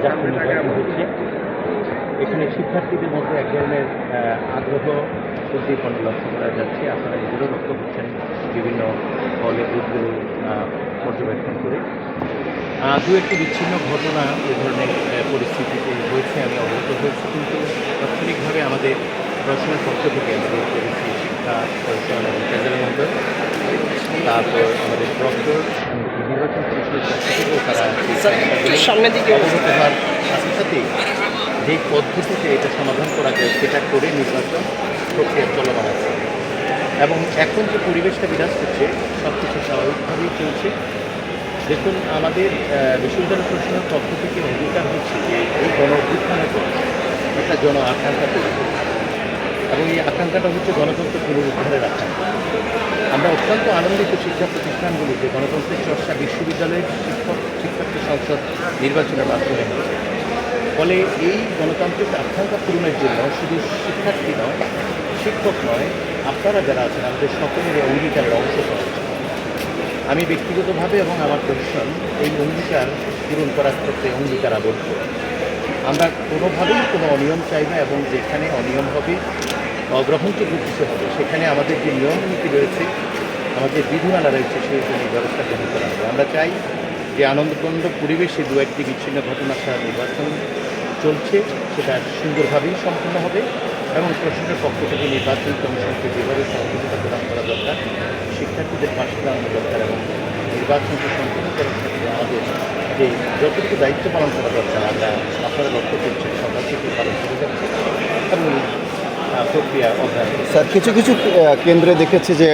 যাত্রী নির্বাচন হচ্ছে। এখানে শিক্ষার্থীদের মধ্যে এক ধরনের আগ্রহ উদ্দীপনা লক্ষ্য করা যাচ্ছে। আপনারা নিজেরাও লক্ষ্য করছেন বিভিন্ন হলে বুথগুলো পর্যবেক্ষণ করে। দু একটি বিচ্ছিন্ন ঘটনা এ ধরনের পরিস্থিতিতে হয়েছে, আমি অবগত হয়েছি, কিন্তু তাৎক্ষণিকভাবে আমাদের প্রশাসনের পক্ষ থেকে আমাদের পরিস্থিতি শিক্ষা প্রশাসন এবং ট্রেজারি মন্ত্রক, তারপর আমাদের প্রক্টর এমনকি নির্বাচন কমিশনের পক্ষ থেকেও তারা সামনের দিকে অবগত হওয়ার সাথে সাথেই যেই পদ্ধতিতে এটা সমাধান করা যায় সেটা করে নির্বাচন প্রক্রিয়া চলমান আছে। এবং এখন যে পরিবেশটা বিরাজ করছে সব কিছু স্বাভাবিকভাবেই চলছে। দেখুন, আমাদের বিশ্ববিদ্যালয় প্রশাসনের পক্ষ থেকে অঙ্গীকার হচ্ছে যে এই গণ অভ্যুত্থানের পর একটা জন আকাঙ্ক্ষা তৈরি করছে এবং এই আকাঙ্ক্ষাটা হচ্ছে গণতন্ত্র পুনরুদ্ধারের আকাঙ্ক্ষা। আমরা অত্যন্ত আনন্দিত শিক্ষা প্রতিষ্ঠানগুলিতে গণতন্ত্রের চর্চা বিশ্ববিদ্যালয়ের শিক্ষার্থী সংসদ নির্বাচনের মাধ্যমে হচ্ছে। ফলে এই গণতান্ত্রিক আকাঙ্ক্ষা পূরণের জন্য শুধু শিক্ষার্থী নয়, শিক্ষক নয়, আপনারা যারা আছেন আমাদের সকলের অঙ্গীকারের অংশ করা উচিত। আমি ব্যক্তিগতভাবে এবং আমার প্রশাসন এই অঙ্গীকার পূরণ করার ক্ষেত্রে অঙ্গীকার আবদ্ধ। আমরা কোনোভাবেই কোনো অনিয়ম চাই না এবং যেখানে অনিয়ম হবে, অগ্রহণযোগ্য কিছু হবে, সেখানে আমাদের যে নিয়ম নীতি রয়েছে, আমাদের বিধিমালা রয়েছে, সেই জন্য ব্যবস্থা গ্রহণ করা হবে। আমরা চাই যে আনন্দপ্রদ পরিবেশে দু একটি বিচ্ছিন্ন ঘটনা ছাড়া নির্বাচন চলছে সেটা সুন্দরভাবেই সম্পন্ন হবে এবং প্রশাসনের পক্ষ থেকে নির্বাচন কমিশনকে যেভাবে সহযোগিতা প্রদান করা দরকার, শিক্ষার্থীদের পাশে দাঁড়ানো দরকার এবং নির্বাচনকে সম্পন্ন করার ক্ষেত্রে আমাদের যে যতটুকু দায়িত্ব পালন করা দরকার আমরা আপনারা লক্ষ্য করছেন সরকার থেকে পালন করে যাচ্ছে এবং প্রক্রিয়া অব্যাহত। স্যার, কিছু কিছু কেন্দ্রে দেখেছি যে